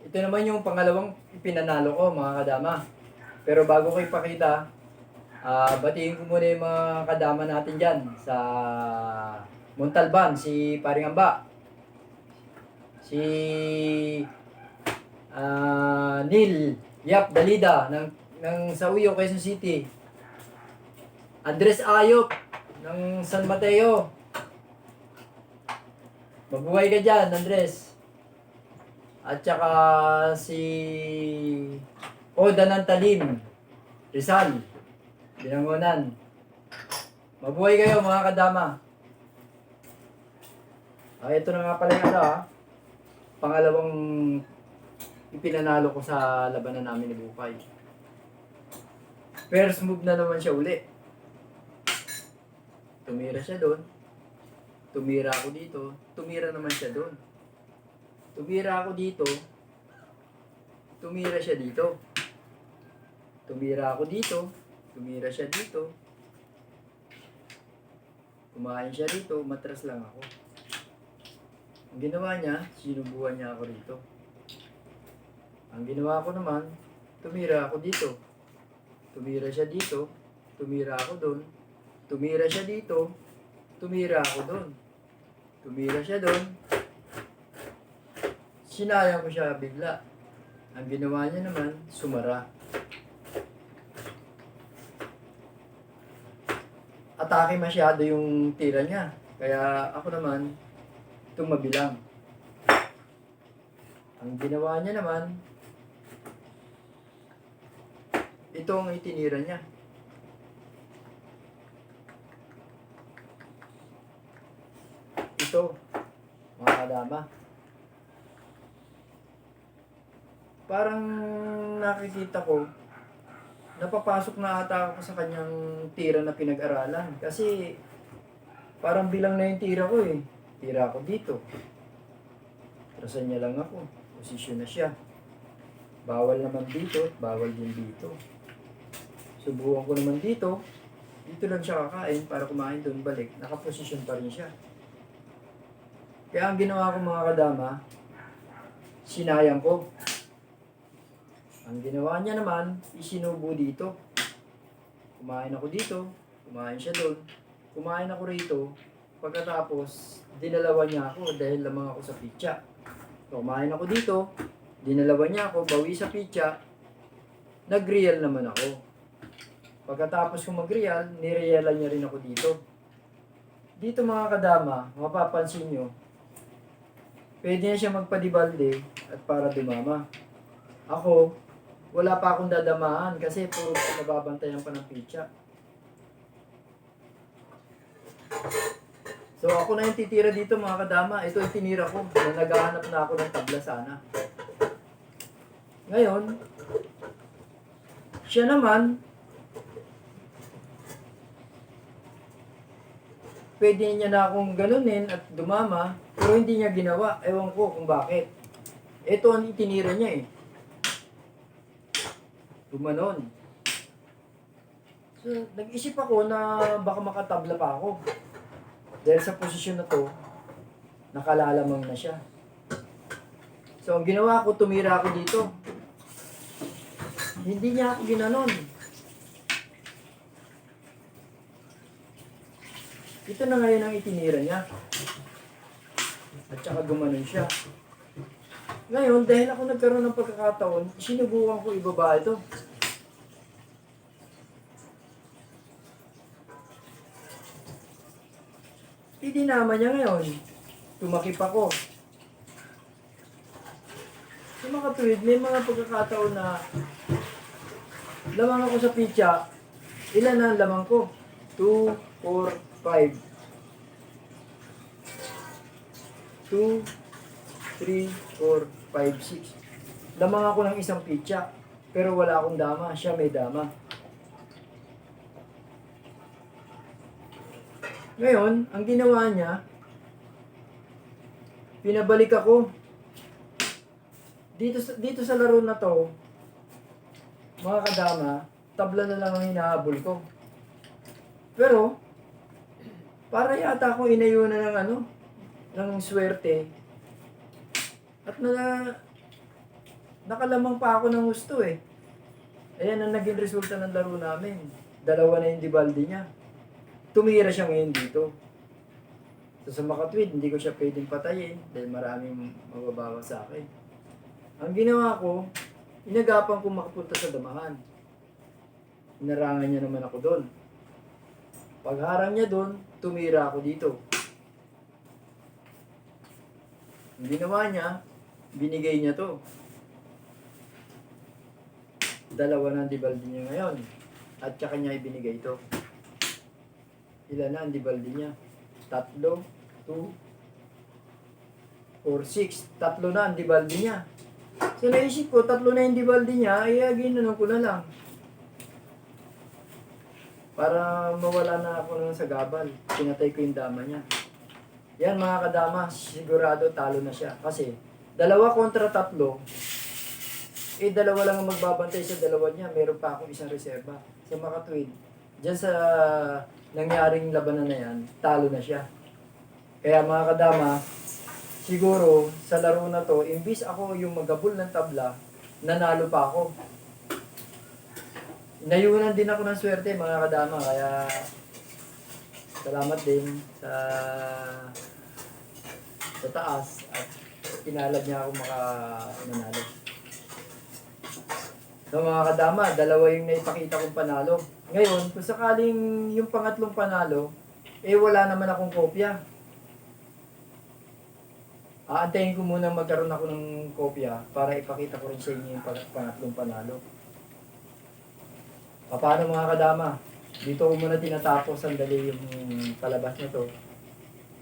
Ito naman yung pangalawang pinanalo ko mga kadama. Pero bago ko ipakita, batiin ko muna yung mga kadama natin dyan sa Montalban, si Paring Amba, si Neil Yap Dalida ng Sauyo, Quezon City, Andres Ayop ng San Mateo. Mabuhay ka dyan, Andres. At saka si Oda ng Talim, Rizal, Binangonan. Mabuhay kayo mga kadama. Ito na nga pala yung pangalawang ipinanalo ko sa labanan namin ni Bukay. First move na naman siya uli. Tumira siya doon. Tumira ako dito. Tumira naman siya doon. Tumira ako dito. Tumira siya dito. Tumira ako dito. Tumira siya dito. Kumain siya dito. Matras lang ako. Ang ginawa niya, sinubuhan niya ako rito. Ang ginawa ko naman, tumira ako dito. Tumira siya dito. Tumira ako doon. Tumira siya dito. Tumira ako doon. Tumira siya doon. Sinayang ko siya bigla. Ang ginawa niya naman, sumara. Atake masyado yung tira niya. Kaya ako naman, tumabilang. Ang ginawa niya naman, ito ang itinira niya. Ito, mga kadama. Parang nakikita ko, napapasok na ata ako sa kanyang tira na pinag-aralan. Kasi parang bilang na yung tira ko eh. Tira ako dito. Trasan niya lang ako. Posisyon na siya. Bawal naman dito, bawal din dito. Subukan ko naman dito. Dito lang siya kakain para kumain doon balik. Nakaposisyon pa rin siya. Kaya ang ginawa ko mga kadama, sinayang ko. Ang ginawa niya naman, isinubo dito. Kumain ako dito, kumain siya doon. Kumain ako rito. Pagkatapos, dinalawa niya ako dahil lamang ako sa pitsa. So, kumain ako dito, dinalawa niya ako, bawi sa pitsa, nag-real naman ako. Pagkatapos kong mag-real, nirealan niya rin ako dito. Dito mga kadama, mapapansin nyo, pwede na siya magpadibalde at para dumama. Ako, wala pa akong dadamaan kasi puro nababantayan pa ng pitsa. So ako na yung titira dito mga kadama. Ito yung tinira ko na naghahanap na ako ng tabla sana. Ngayon, siya naman, pwede niya na akong ganunin at dumama, pero hindi niya ginawa. Ewan ko kung bakit. Ito ang itinira niya eh. Gumanon. So, nag-isip ako na baka makatabla pa ako. Dahil sa posisyon na to, nakalalamang na siya. So, ang ginawa ko, tumira ako dito. Hindi niya ako ginanon. Ito na ngayon ang itinira niya. At saka gumanon siya. Ngayon, dahil ako nagkaroon ng pagkakataon, sinubukan ko ibaba ito. Idinama niya ngayon. Tumakip ako. Sa mga tuwid, may mga pagkakataon na lamang ako sa pitsa. Ilan na ang lamang ko? 2, 4, 5. 2, 3, 4, 5, 6. Lamang ako ng isang pitsa. Pero wala akong dama. Siya may dama. Ngayon, ang ginawa niya, pinabalik ako. Dito sa laro na to, mga kadama, tabla na lang ang hinahabol ko. Pero, para yata akong inayunan ng ng swerte. At nakalamang pa ako ng gusto eh. Ayan ang naging resulta ng laro namin. 2 na yung Dibaldi niya. Tumira siya ngayon dito. So sa makatwid, hindi ko siya pwedeng patayin dahil maraming mababawa sa akin. Ang ginawa ko, inagapan ko makapunta sa damahan. Inarangan niya naman ako doon. Pagharang niya doon, tumira ako dito. Ang ginawa niya, binigay niya to. 2 na ang Dibaldi niya ngayon. At saka niya ibinigay ito. Ilan na ang Dibaldi niya? 3, 2, 4, 6. 3 na ang Dibaldi niya. So naisip ko, 3 na yung Dibaldi niya, ay ginanong ko na lang. Para mawala na ako ng sagabal. Pinatay ko yung dama niya. Yan mga kadama, sigurado talo na siya. Kasi 2 kontra 3, 2 lang ang magbabantay sa 2 niya. Meron pa akong isang reserba. Sa makatwid, dyan sa nangyaring labanan na yan, talo na siya. Kaya mga kadama, siguro sa laro na to, imbis ako yung magabol ng tabla, nanalo pa ako. Nayunan din ako ng swerte mga kadama, kaya salamat din sa taas at pinalad niya ako manalo. So mga kadama, 2 yung naipakita kong panalo. Ngayon, kung sakaling yung pangatlong panalo, wala naman akong kopya. Aantayin ko muna magkaroon ako ng kopya para ipakita ko rin sa inyo yung pangatlong panalo. Paano mga kadama? Dito ko muna tinatapos sandali yung palabas na to.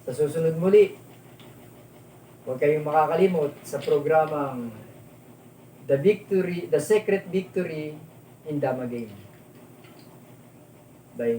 Sa susunod muli, huwag kayong makakalimot sa programang The Secret Victory in Dama Game. Bye.